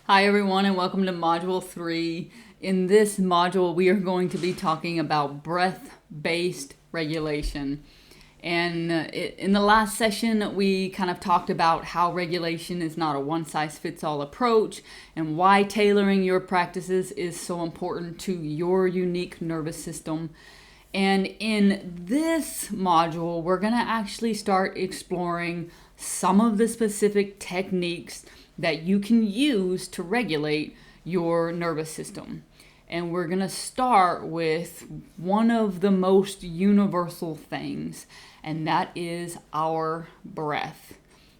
Hi everyone and welcome to Module 3. In this module we are going to be talking about breath-based regulation. And in the last session we kind of talked about how regulation is not a one-size-fits-all approach and why tailoring your practices is so important to your unique nervous system. And in this module we're going to actually start exploring some of the specific techniques that you can use to regulate your nervous system. And we're going to start with one of the most universal things, and that is our breath.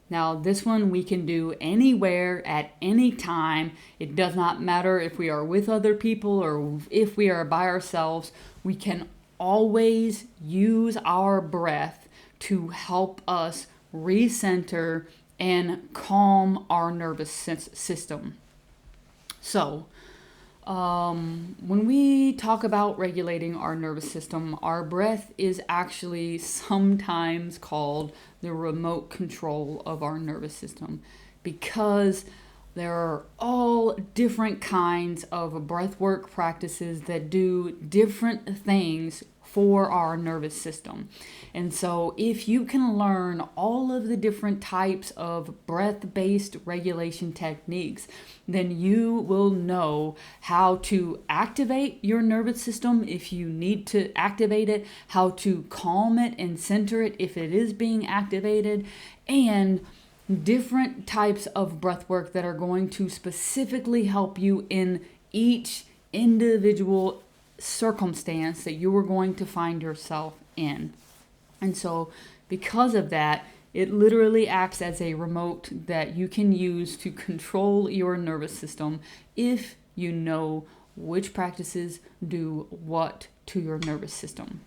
Now, this one we can do anywhere at any time. It does not matter if we are with other people or if we are by ourselves. We can always use our breath to help us recenter and calm our nervous system. So, when we talk about regulating our nervous system, our breath is actually sometimes called the remote control of our nervous system, because there are all different kinds of breathwork practices that do different things for our nervous system. And so if you can learn all of the different types of breath-based regulation techniques, then you will know how to activate your nervous system if you need to activate it, how to calm it and center it if it is being activated, and different types of breath work that are going to specifically help you in each individual circumstance that you are going to find yourself in. And so because of that, it literally acts as a remote that you can use to control your nervous system if you know which practices do what to your nervous system.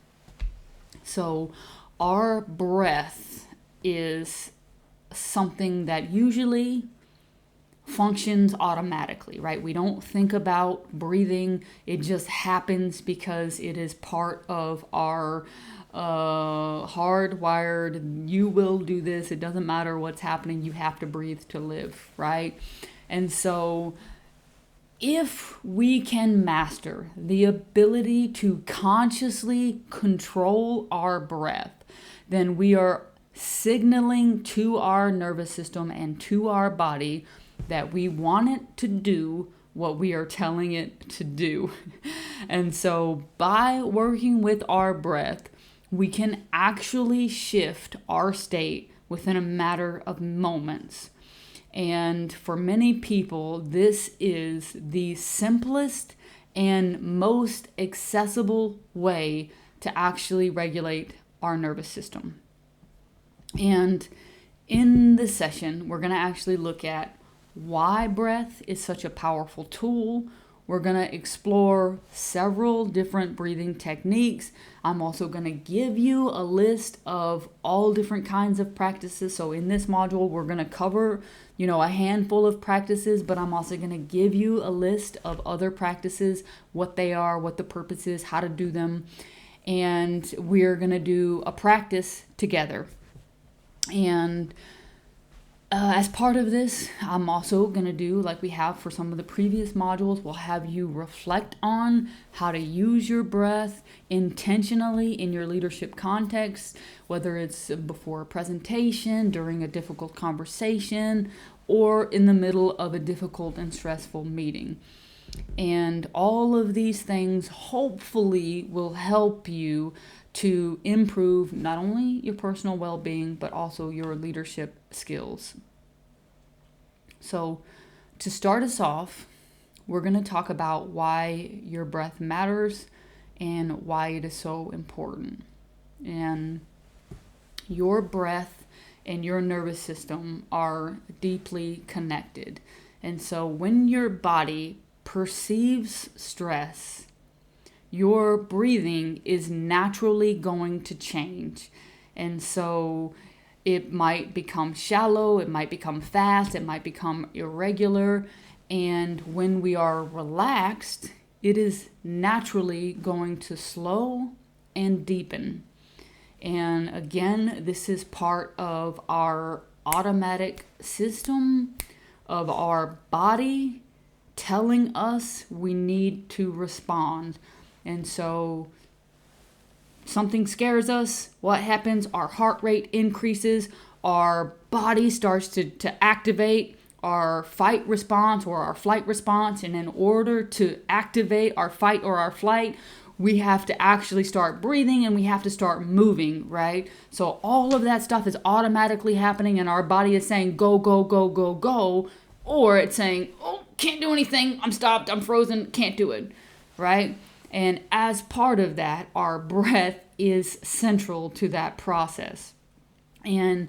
So our breath is something that usually functions automatically, right? We don't think about breathing. It just happens because it is part of our hardwired, you will do this. It doesn't matter what's happening. You have to breathe to live, right? And so if we can master the ability to consciously control our breath, then we are signaling to our nervous system and to our body that we want it to do what we are telling it to do. And so by working with our breath, we can actually shift our state within a matter of moments. And for many people, this is the simplest and most accessible way to actually regulate our nervous system. And in this session, we're going to actually look at why breath is such a powerful tool. We're going to explore several different breathing techniques. I'm also going to give you a list of all different kinds of practices. So in this module, we're going to cover, a handful of practices, but I'm also going to give you a list of other practices, what they are, what the purpose is, how to do them. And we're going to do a practice together. And as part of this, I'm also going to do, like we have for some of the previous modules, we'll have you reflect on how to use your breath intentionally in your leadership context, whether it's before a presentation, during a difficult conversation, or in the middle of a difficult and stressful meeting. And all of these things hopefully will help you to improve not only your personal well-being, but also your leadership skills. So to start us off, we're going to talk about why your breath matters and why it is so important. And your breath and your nervous system are deeply connected. And so when your body perceives stress, your breathing is naturally going to change. And so it might become shallow, it might become fast, it might become irregular. And when we are relaxed, it is naturally going to slow and deepen. And again, this is part of our automatic system of our body telling us we need to respond. And so something scares us. What happens? Our heart rate increases. Our body starts to activate our fight response or our flight response. And in order to activate our fight or our flight, we have to actually start breathing and we have to start moving, right? So all of that stuff is automatically happening and our body is saying, go, go, go, go, go. Or it's saying, oh, can't do anything. I'm stopped. I'm frozen. Can't do it, right? And as part of that, our breath is central to that process. And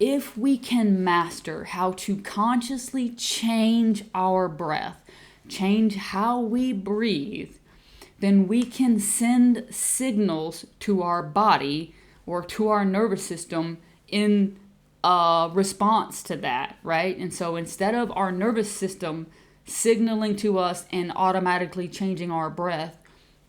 if we can master how to consciously change our breath, change how we breathe, then we can send signals to our body or to our nervous system in response to that, right? And so instead of our nervous system signaling to us and automatically changing our breath,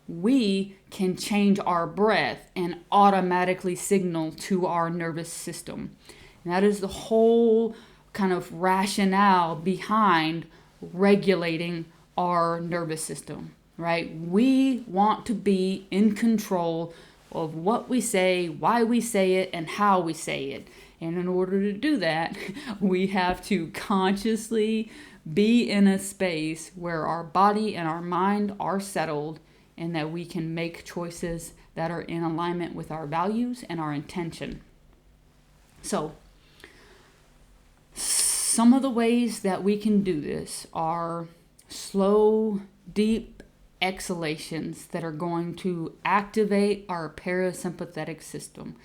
we can change our breath and automatically signal to our nervous system. And that is the whole kind of rationale behind regulating our nervous system, right? We want to be in control of what we say, why we say it, and how we say it. And in order to do that, we have to consciously be in a space where our body and our mind are settled and that we can make choices that are in alignment with our values and our intention. So, some of the ways that we can do this are slow, deep exhalations that are going to activate our parasympathetic system.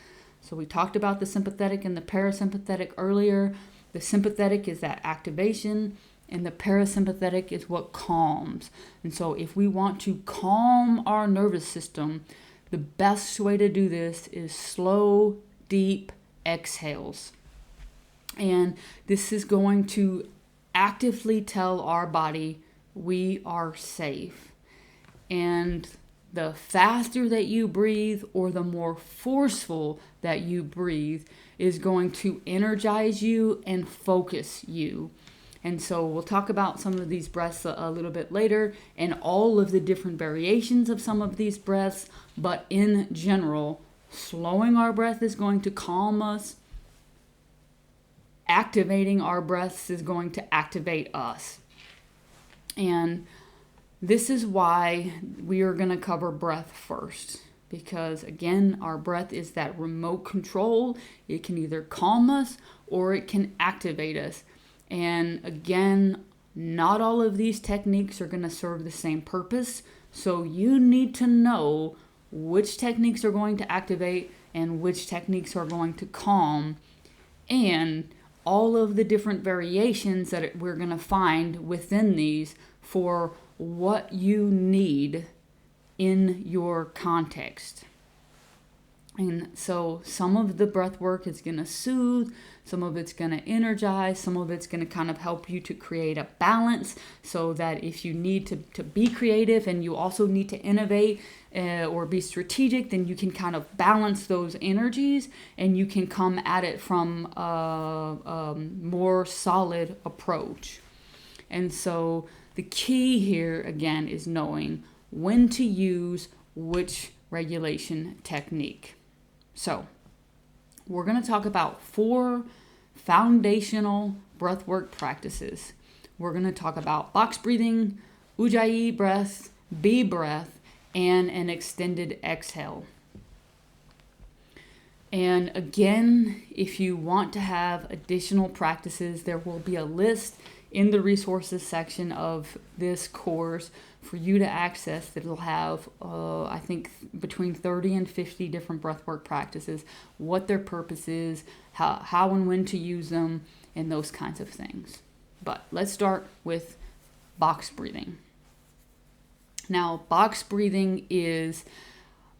So we talked about the sympathetic and the parasympathetic earlier. The sympathetic is that activation, and the parasympathetic is what calms. And so if we want to calm our nervous system, the best way to do this is slow, deep exhales. And this is going to actively tell our body we are safe. And the faster that you breathe or the more forceful that you breathe is going to energize you and focus you. And so we'll talk about some of these breaths a little bit later and all of the different variations of some of these breaths. But in general, slowing our breath is going to calm us. Activating our breaths is going to activate us. And this is why we are going to cover breath first. Because again, our breath is that remote control. It can either calm us or it can activate us. And again, not all of these techniques are going to serve the same purpose. So you need to know which techniques are going to activate and which techniques are going to calm. And all of the different variations that we're going to find within these for what you need in your context. And so some of the breath work is going to soothe, some of it's going to energize, some of it's going to kind of help you to create a balance so that if you need to be creative and you also need to innovate or be strategic, then you can kind of balance those energies and you can come at it from a more solid approach. And so the key here, again, is knowing when to use which regulation technique. So, we're going to talk about 4 foundational breathwork practices. We're going to talk about box breathing, Ujjayi breath, B breath, and an extended exhale. And again, if you want to have additional practices, there will be a list in the resources section of this course for you to access that will have, I think, between 30 and 50 different breathwork practices, what their purpose is, how and when to use them, and those kinds of things. But let's start with box breathing. Now, box breathing is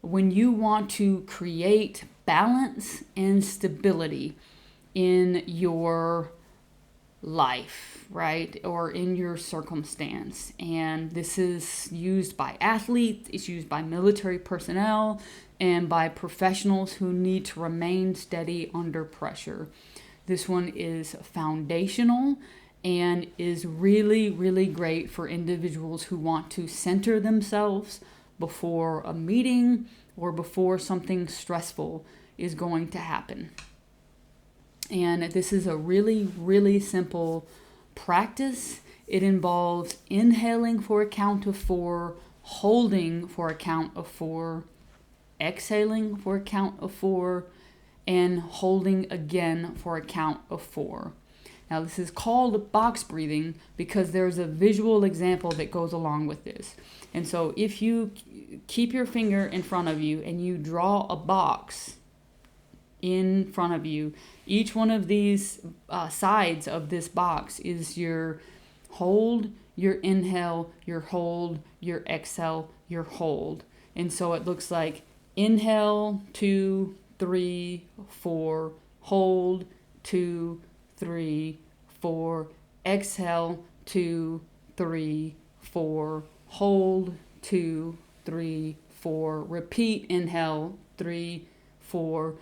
when you want to create balance and stability in your life, right? Or in your circumstance. And this is used by athletes, it's used by military personnel, and by professionals who need to remain steady under pressure. This one is foundational and is really, really great for individuals who want to center themselves before a meeting or before something stressful is going to happen. And this is a really, really simple practice. It involves inhaling for a count of 4, holding for a count of 4, exhaling for a count of 4, and holding again for a count of 4. Now, this is called box breathing because there's a visual example that goes along with this. And so if you keep your finger in front of you and you draw a box in front of you, each one of these sides of this box is your hold, your inhale, your hold, your exhale, your hold. And so it looks like inhale, 2, 3, 4, hold, 2, 3, 4, exhale, 2, 3, 4, hold, 2, 3, 4, repeat, inhale, 3, 4,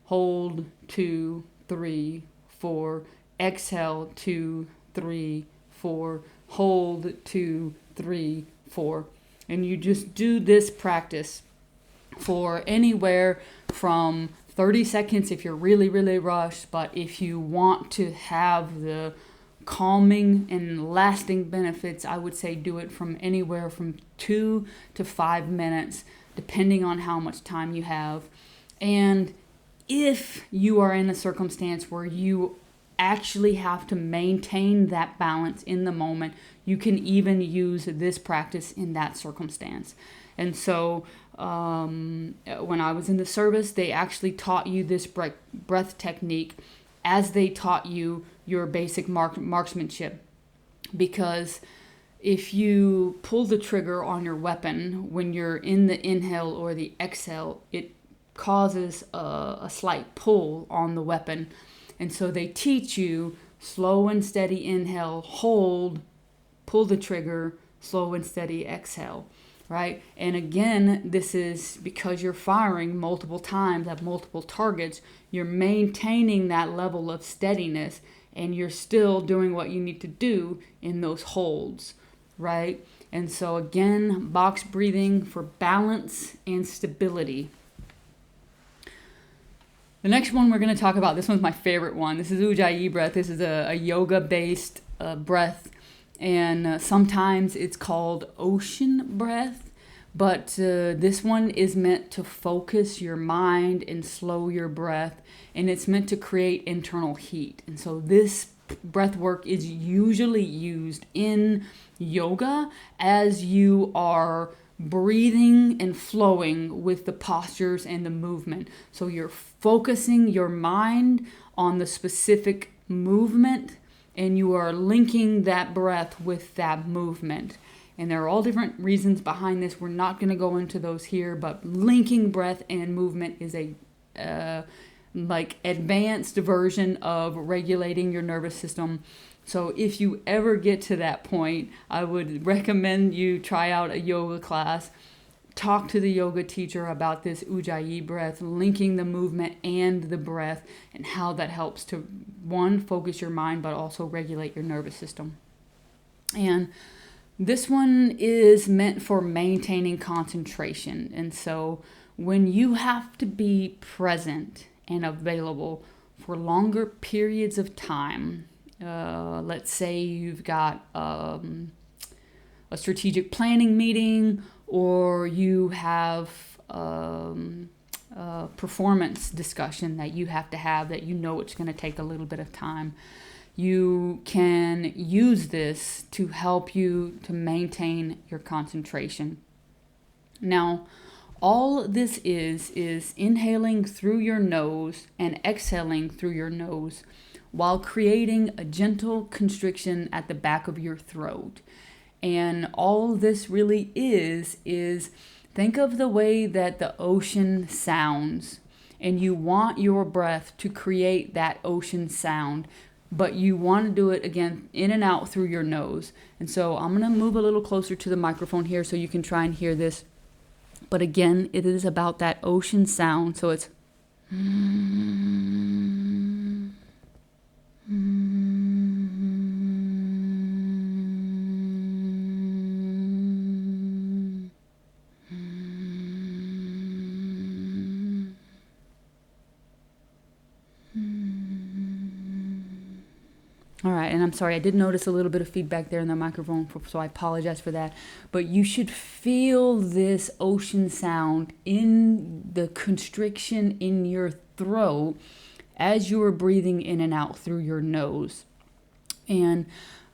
hold, 2, 3, 4, exhale, 2, 3, 4, hold, 2, 3, 4. And you just do this practice for anywhere from 30 seconds if you're really, really rushed. But if you want to have the calming and lasting benefits, I would say do it from anywhere from 2 to 5 minutes, depending on how much time you have. And if you are in a circumstance where you actually have to maintain that balance in the moment, you can even use this practice in that circumstance. And so when I was in the service, they actually taught you this breath technique as they taught you your basic marksmanship. Because if you pull the trigger on your weapon when you're in the inhale or the exhale, it causes a slight pull on the weapon. And so they teach you slow and steady inhale, hold, pull the trigger, slow and steady exhale, right? And again, this is because you're firing multiple times at multiple targets, you're maintaining that level of steadiness, and you're still doing what you need to do in those holds, right? And so again, box breathing for balance and stability. The next one we're going to talk about, this one's my favorite one. This is Ujjayi breath. This is a yoga-based breath, and sometimes it's called ocean breath, but this one is meant to focus your mind and slow your breath, and it's meant to create internal heat. And so this breath work is usually used in yoga as you are breathing and flowing with the postures and the movement. So you're focusing your mind on the specific movement, and you are linking that breath with that movement. And there are all different reasons behind this. We're not going to go into those here, but linking breath and movement is a advanced version of regulating your nervous system. So if you ever get to that point, I would recommend you try out a yoga class. Talk to the yoga teacher about this Ujjayi breath, linking the movement and the breath, and how that helps to, one, focus your mind, but also regulate your nervous system. And this one is meant for maintaining concentration. And so when you have to be present and available for longer periods of time, let's say you've got a strategic planning meeting, or you have a performance discussion that you have to have that you know it's going to take a little bit of time, you can use this to help you to maintain your concentration. Now, all this is inhaling through your nose and exhaling through your nose, while creating a gentle constriction at the back of your throat. And all this really is think of the way that the ocean sounds, and you want your breath to create that ocean sound, but you want to do it again in and out through your nose. And so I'm going to move a little closer to the microphone here so you can try and hear this. But again, it is about that ocean sound. So it's All right, and I'm sorry, I did notice a little bit of feedback there in the microphone, so I apologize for that. But you should feel this ocean sound in the constriction in your throat as you are breathing in and out through your nose. And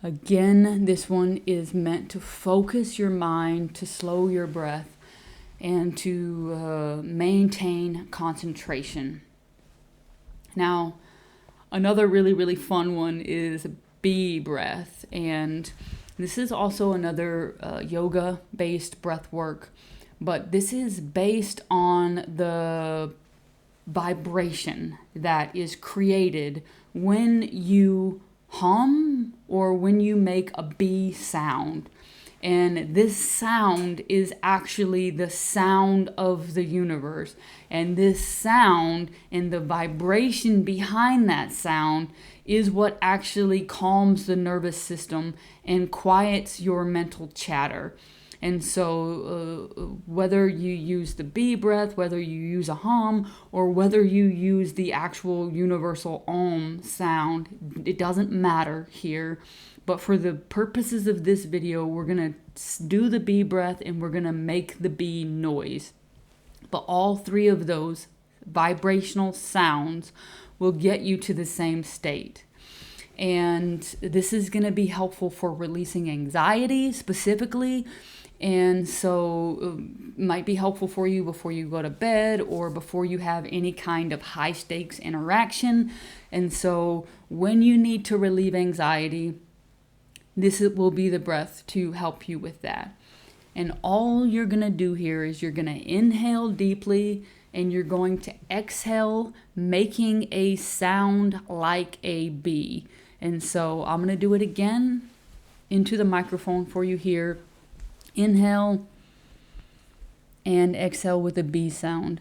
again, this one is meant to focus your mind, to slow your breath, and to maintain concentration. Now, another really, really fun one is bee breath. And this is also another yoga-based breath work, but this is based on the vibration that is created when you hum or when you make a bee sound. And this sound is actually the sound of the universe. And this sound and the vibration behind that sound is what actually calms the nervous system and quiets your mental chatter. And so whether you use the bee breath, whether you use a hum, or whether you use the actual universal om sound, it doesn't matter here. But for the purposes of this video, we're going to do the bee breath and we're going to make the bee noise. But all three of those vibrational sounds will get you to the same state. And this is going to be helpful for releasing anxiety specifically. And so might be helpful for you before you go to bed or before you have any kind of high stakes interaction. And so when you need to relieve anxiety, this will be the breath to help you with that. And all you're going to do here is you're going to inhale deeply and you're going to exhale, making a sound like a bee. And so I'm going to do it again into the microphone for you here. Inhale and exhale with a bee sound.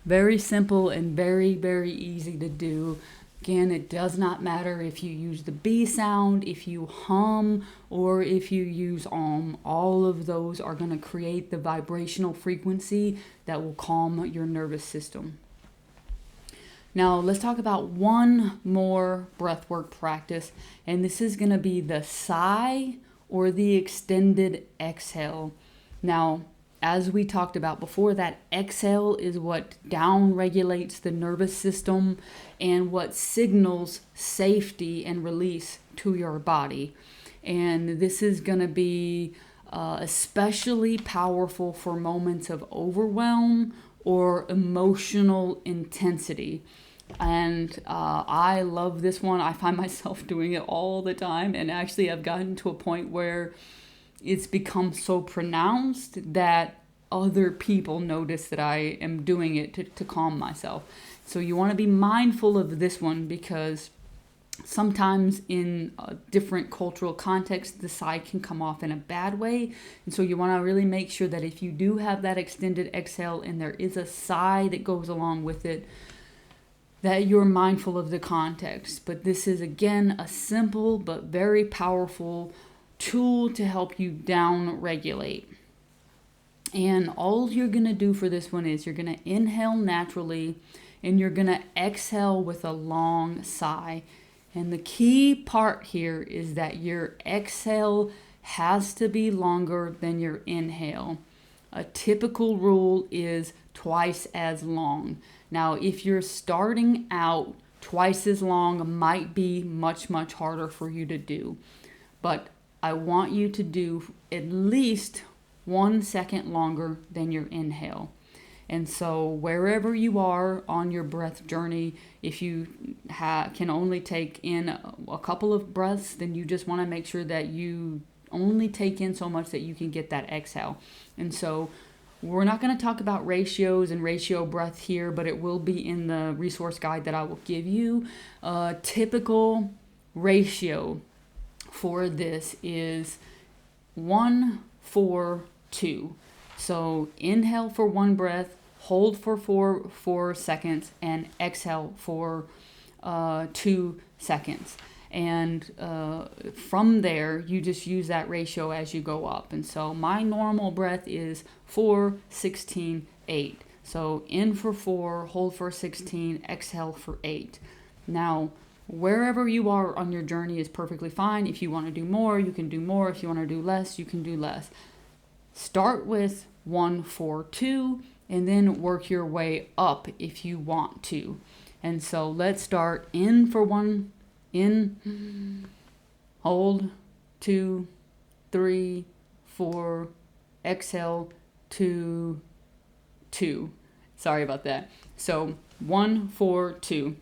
Very simple and very, very easy to do. Again, it does not matter if you use the bee sound, if you hum, or if you use om. All of those are going to create the vibrational frequency that will calm your nervous system. Now, let's talk about one more breathwork practice, and this is going to be the sigh or the extended exhale. Now, as we talked about before, that exhale is what down regulates the nervous system and what signals safety and release to your body. And this is going to be especially powerful for moments of overwhelm or emotional intensity. And I love this one. I find myself doing it all the time. And actually, I've gotten to a point where it's become so pronounced that other people notice that I am doing it to calm myself. So you want to be mindful of this one because sometimes in a different cultural context, the sigh can come off in a bad way. And so you want to really make sure that if you do have that extended exhale and there is a sigh that goes along with it, that you're mindful of the context. But this is, again, a simple but very powerful tool to help you down regulate. And all you're going to do for this one is you're going to inhale naturally and you're going to exhale with a long sigh. And the key part here is that your exhale has to be longer than your inhale. A typical rule is twice as long. Now, if you're starting out, twice as long might be much, much harder for you to do. But I want you to do at least 1 second longer than your inhale. And so wherever you are on your breath journey, if you can only take in a couple of breaths, then you just want to make sure that you only take in so much that you can get that exhale. And so we're not going to talk about ratios and ratio breath here, but it will be in the resource guide that I will give you. A typical ratio for this is 1-4-2. So inhale for 1 breath, hold for 4 seconds, and exhale for 2 seconds. And from there, you just use that ratio as you go up. And so my normal breath is 4-16-8. So in for 4, hold for 16, exhale for 8. Now, wherever you are on your journey is perfectly fine. If you want to do more, you can do more. If you want to do less, you can do less. Start with 1-4-2 and then work your way up if you want to. And so let's start in for 1, in, hold, 2, 3, 4, exhale, 2, 2. Sorry about that. So 1-4-2.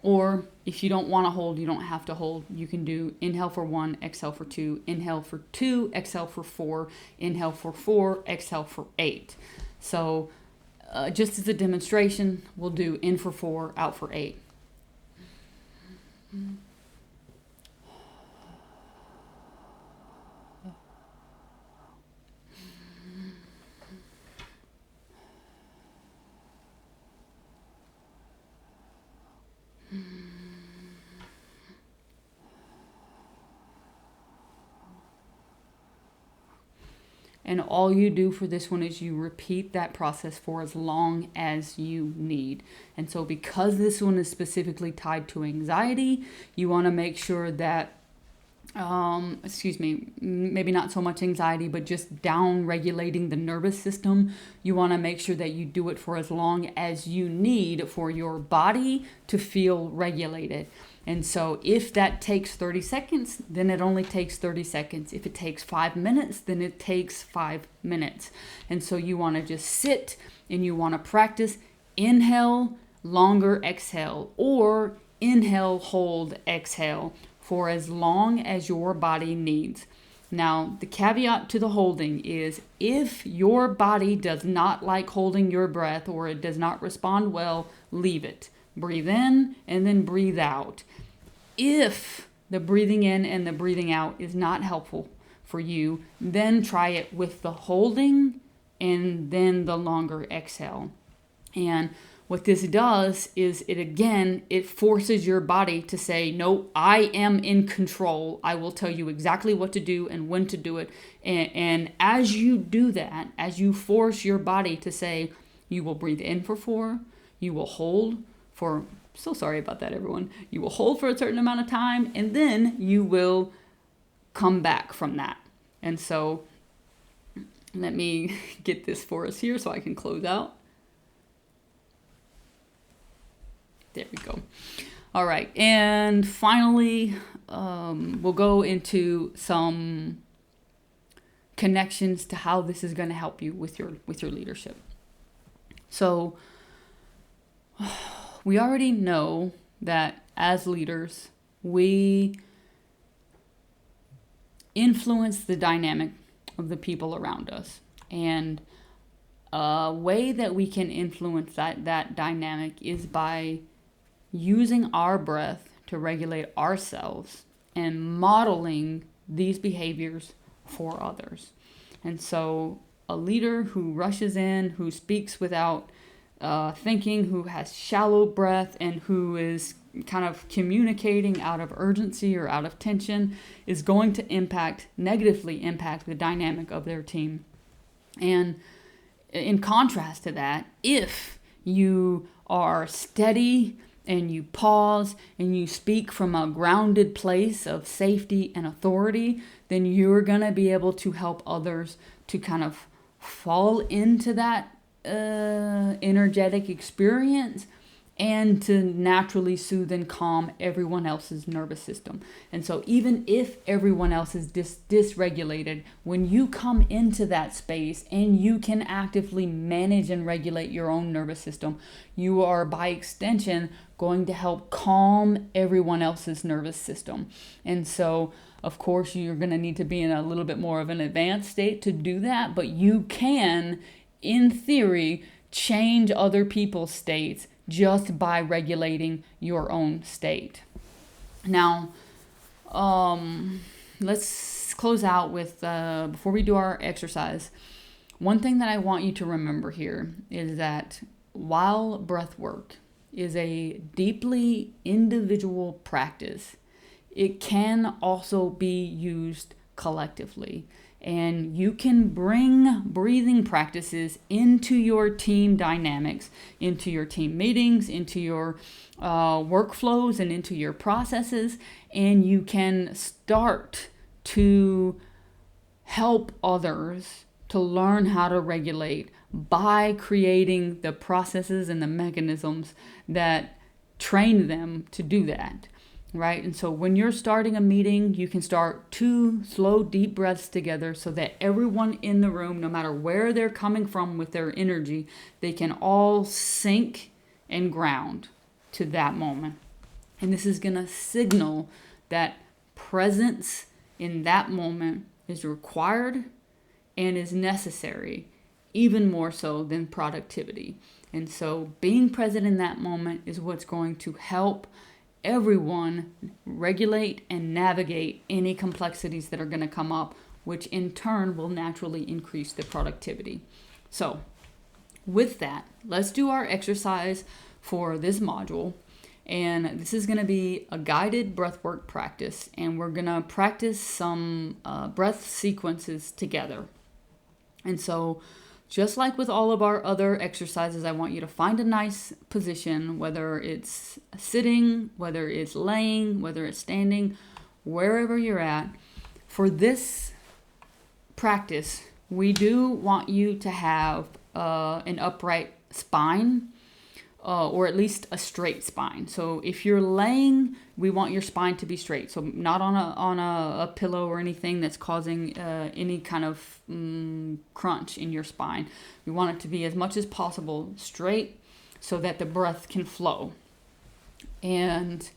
Or if you don't want to hold, you don't have to hold. You can do inhale for 1, exhale for 2, inhale for 2, exhale for 4, inhale for 4, exhale for 8. So just as a demonstration, we'll do in for 4, out for 8. And all you do for this one is you repeat that process for as long as you need. And so because this one is specifically tied to anxiety, you want to make sure that, maybe not so much anxiety, but just down regulating the nervous system. You want to make sure that you do it for as long as you need for your body to feel regulated. And so if that takes 30 seconds, then it only takes 30 seconds. If it takes 5 minutes, then it takes 5 minutes. And so you want to just sit and you want to practice inhale, longer exhale, or inhale, hold, exhale for as long as your body needs. Now, the caveat to the holding is if your body does not like holding your breath or it does not respond well, leave it. Breathe in and then breathe out. If the breathing in and the breathing out is not helpful for you, then try it with the holding and then the longer exhale. And what this does is it forces your body to say, no, I am in control. I will tell you exactly what to do and when to do it. And as you do that, as you force your body to say, you will breathe in for 4, you will hold for, so sorry about that, everyone. You will hold for a certain amount of time, and then you will come back from that. And so let me get this for us here so I can close out. There we go. All right. And finally, we'll go into some connections to how this is going to help you with your leadership. So we already know that as leaders, we influence the dynamic of the people around us. And a way that we can influence that dynamic is by using our breath to regulate ourselves and modeling these behaviors for others. And so a leader who rushes in, who speaks without thinking, who has shallow breath, and who is kind of communicating out of urgency or out of tension is going to negatively impact the dynamic of their team. And in contrast to that, if you are steady and you pause and you speak from a grounded place of safety and authority, then you're going to be able to help others to kind of fall into that energetic experience and to naturally soothe and calm everyone else's nervous system. And so even if everyone else is dysregulated, when you come into that space and you can actively manage and regulate your own nervous system, you are by extension going to help calm everyone else's nervous system. And so Of course, you're going to need to be in a little bit more of an advanced state to do that, but you can, in theory, change other people's states just by regulating your own state. Now, let's close out with, before we do our exercise, one thing that I want you to remember here is that while breath work is a deeply individual practice, it can also be used collectively. And you can bring breathing practices into your team dynamics, into your team meetings, into your workflows, and into your processes. And you can start to help others to learn how to regulate by creating the processes and the mechanisms that train them to do that. Right? And so when you're starting a meeting, you can start 2 slow, deep breaths together so that everyone in the room, no matter where they're coming from with their energy, they can all sync and ground to that moment. And this is going to signal that presence in that moment is required and is necessary, even more so than productivity. And so being present in that moment is what's going to help everyone regulate and navigate any complexities that are going to come up, which in turn will naturally increase the productivity. So with that, let's do our exercise for this module. And this is going to be a guided breathwork practice, and we're going to practice some breath sequences together. And so just like with all of our other exercises, I want you to find a nice position, whether it's sitting, whether it's laying, whether it's standing, wherever you're at. For this practice, we do want you to have an upright spine, or at least a straight spine. So if you're laying, we want your spine to be straight. So not on a pillow or anything that's causing any kind of crunch in your spine. We want it to be as much as possible straight so that the breath can flow. And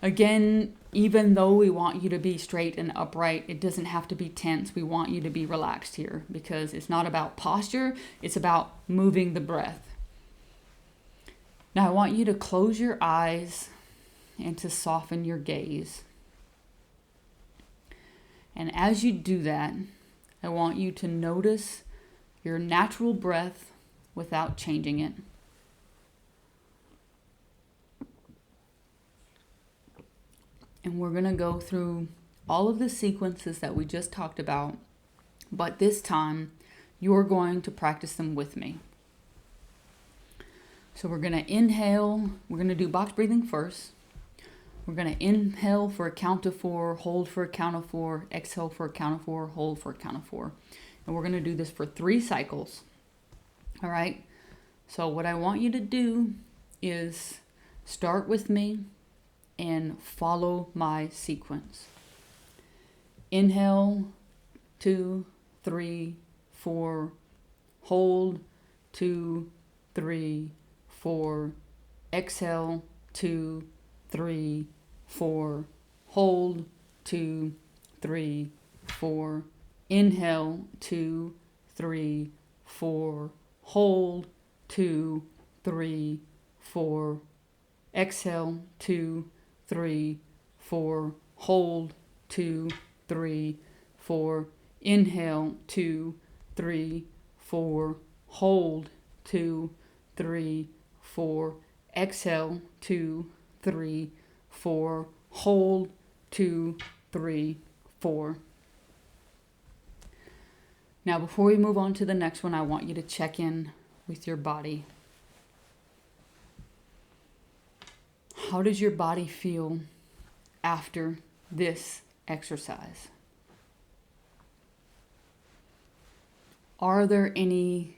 again, even though we want you to be straight and upright, it doesn't have to be tense. We want you to be relaxed here because it's not about posture, it's about moving the breath. Now I want you to close your eyes and to soften your gaze. And as you do that, I want you to notice your natural breath without changing it. And we're going to go through all of the sequences that we just talked about, but this time you're going to practice them with me. So we're going to inhale. We're going to do box breathing first. We're going to inhale for a count of 4, hold for a count of 4, exhale for a count of 4, hold for a count of 4. And we're going to do this for 3 cycles. All right? So what I want you to do is start with me and follow my sequence. Inhale, 2, 3, 4, hold, 2, 3, 4, exhale, 2, 3, 4, hold, 2, 3, 4, inhale, 2, 3, 4, hold, 2, 3, 4, exhale, 2, 3, 4, hold, 2, 3, 4, inhale, 2, 3, 4, hold, 2, 3, 4, exhale, 2, 3, 4, hold, 2, 3, 4. Now, before we move on to the next one, I want you to check in with your body. How does your body feel after this exercise? Are there any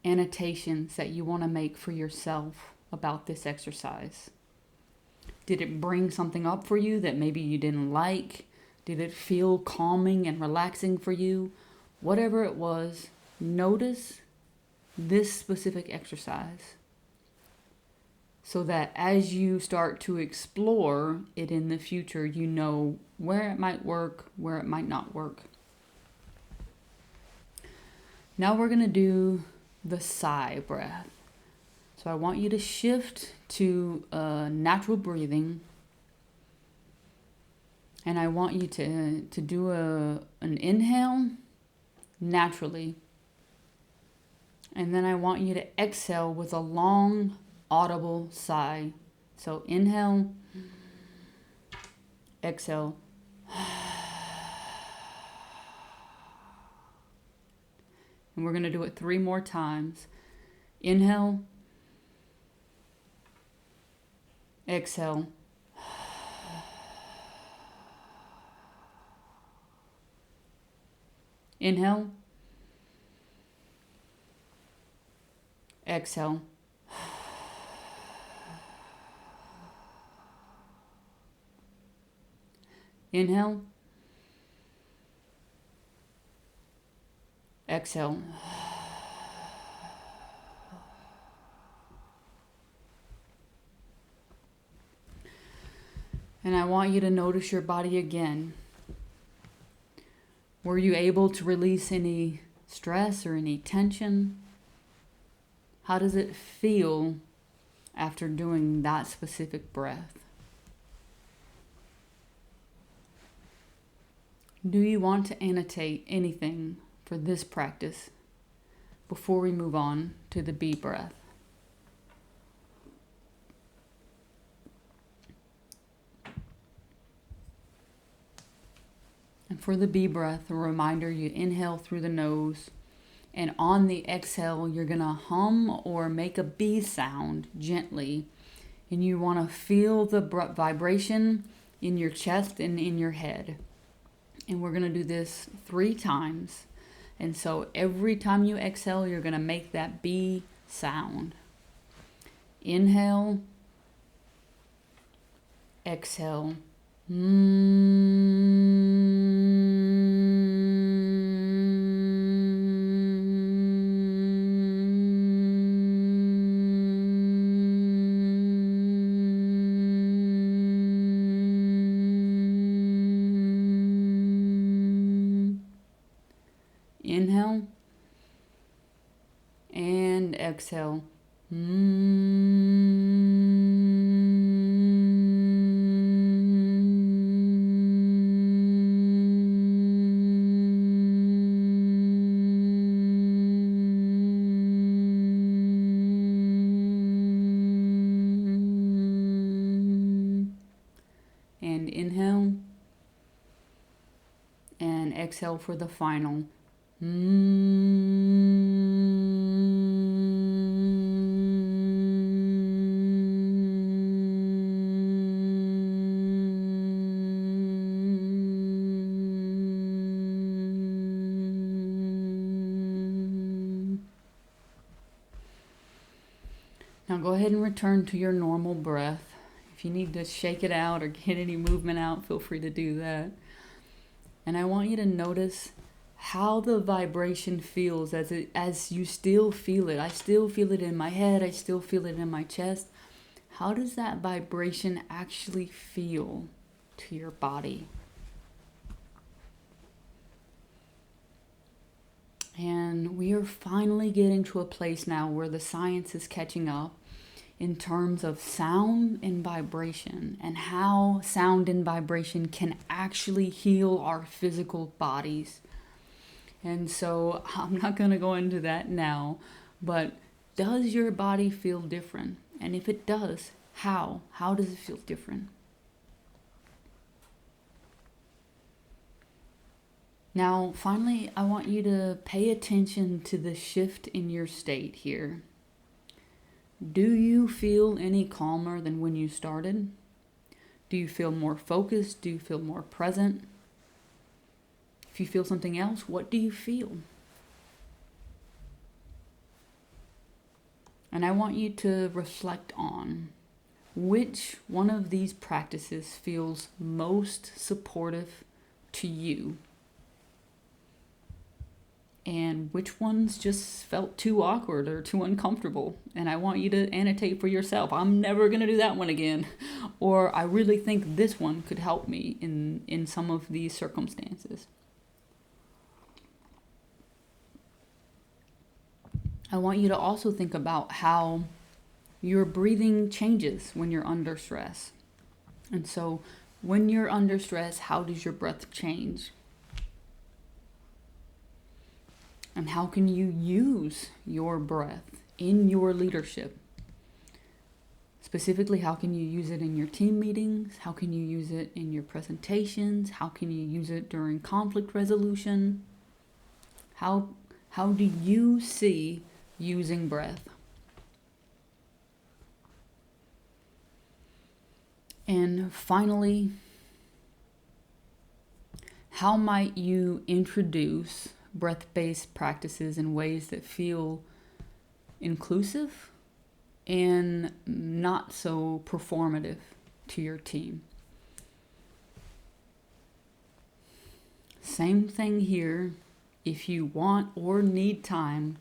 annotations that you want to make for yourself about this exercise? Did it bring something up for you that maybe you didn't like? Did it feel calming and relaxing for you? Whatever it was, notice this specific exercise. so that as you start to explore it in the future, you know where it might work, where it might not work. Now we're going to do the sigh breath. So I want you to shift to natural breathing. And I want you to do an inhale naturally. And then I want you to exhale with a long, audible sigh. So inhale, exhale. And we're going to do it 3 more times. Inhale, exhale. Inhale, exhale. Inhale, exhale. And I want you to notice your body again. Were you able to release any stress or any tension? How does it feel after doing that specific breath? Do you want to annotate anything for this practice before we move on to the B breath? And for the B breath, a reminder, you inhale through the nose, and on the exhale, you're going to hum or make a B sound gently. And you want to feel the vibration in your chest and in your head. And we're going to do this 3 times. And so every time you exhale, you're going to make that B sound. Inhale, exhale. Inhale and exhale. And inhale and exhale for the final. Now go ahead and return to your normal breath. If you need to shake it out or get any movement out, feel free to do that. And I want you to notice how the vibration feels as you still feel it. I still feel it in my head. I still feel it in my chest. How does that vibration actually feel to your body? And we are finally getting to a place now where the science is catching up in terms of sound and vibration, and how sound and vibration can actually heal our physical bodies. And so I'm not going to go into that now, but does your body feel different? And if it does, how? How does it feel different? Now, finally, I want you to pay attention to the shift in your state here. Do you feel any calmer than when you started? Do you feel more focused? Do you feel more present? If you feel something else, what do you feel? And I want you to reflect on which one of these practices feels most supportive to you. and which ones just felt too awkward or too uncomfortable. And I want you to annotate for yourself. I'm never going to do that one again. Or I really think this one could help me in some of these circumstances. I want you to also think about how your breathing changes when you're under stress. And so when you're under stress, how does your breath change? And how can you use your breath in your leadership? Specifically, how can you use it in your team meetings? How can you use it in your presentations? How can you use it during conflict resolution? How do you see using breath? And finally, how might you introduce breath-based practices in ways that feel inclusive and not so performative to your team? Same thing here. If you want or need time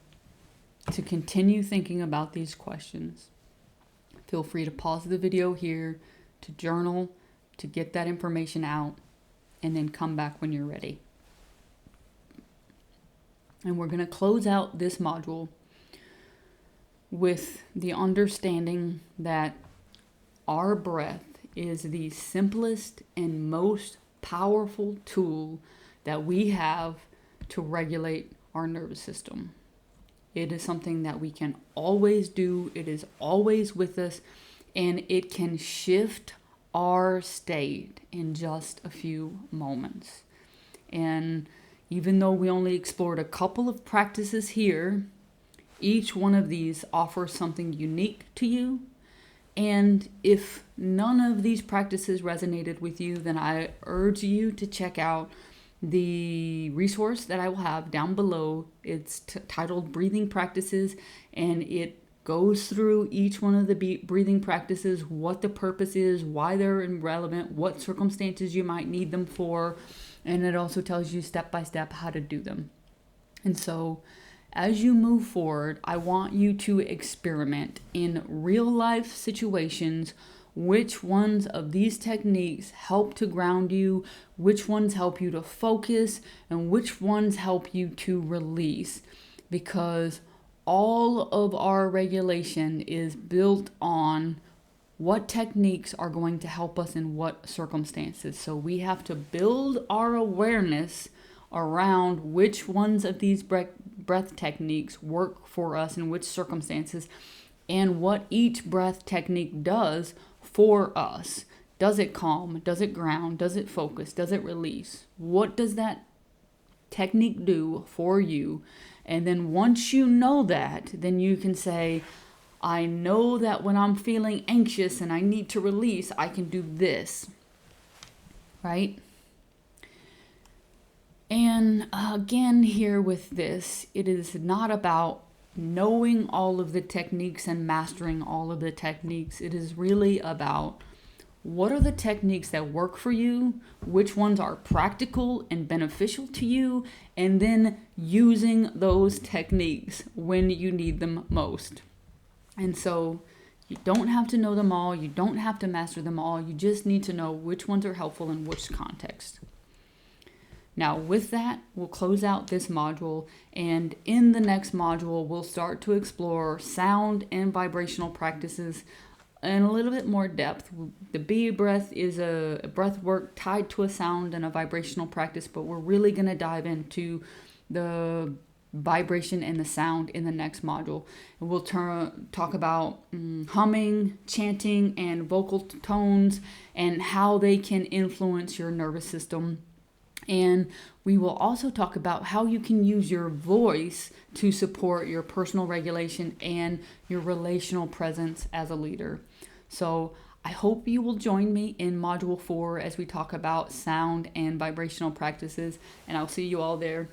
to continue thinking about these questions, feel free to pause the video here, to journal, to get that information out, and then come back when you're ready. And we're going to close out this module with the understanding that our breath is the simplest and most powerful tool that we have to regulate our nervous system. It is something that we can always do. It is always with us, and it can shift our state in just a few moments. And even though we only explored a couple of practices here, each one of these offers something unique to you. And if none of these practices resonated with you, then I urge you to check out the resource that I will have down below. It's titled Breathing Practices, and it goes through each one of the breathing practices, what the purpose is, why they're relevant, what circumstances you might need them for, and it also tells you step by step how to do them. And so as you move forward, I want you to experiment in real life situations which ones of these techniques help to ground you, which ones help you to focus, and which ones help you to release. Because all of our regulation is built on what techniques are going to help us in what circumstances. So we have to build our awareness around which ones of these breath techniques work for us in which circumstances, and what each breath technique does for us. Does it calm? Does it ground? Does it focus? Does it release? What does that technique do for you? And then once you know that, then you can say, I know that when I'm feeling anxious and I need to release, I can do this, right? And again, here with this, it is not about knowing all of the techniques and mastering all of the techniques. It is really about what are the techniques that work for you, which ones are practical and beneficial to you, and then using those techniques when you need them most. And so you don't have to know them all. You don't have to master them all. You just need to know which ones are helpful in which context. Now, with that, we'll close out this module, and in the next module, we'll start to explore sound and vibrational practices in a little bit more depth. The B breath is a breath work tied to a sound and a vibrational practice, but we're really going to dive into the vibration and the sound in the next module. And we'll talk about humming, chanting, and vocal tones, and how they can influence your nervous system. And we will also talk about how you can use your voice to support your personal regulation and your relational presence as a leader. So I hope you will join me in Module 4 as we talk about sound and vibrational practices, and I'll see you all there.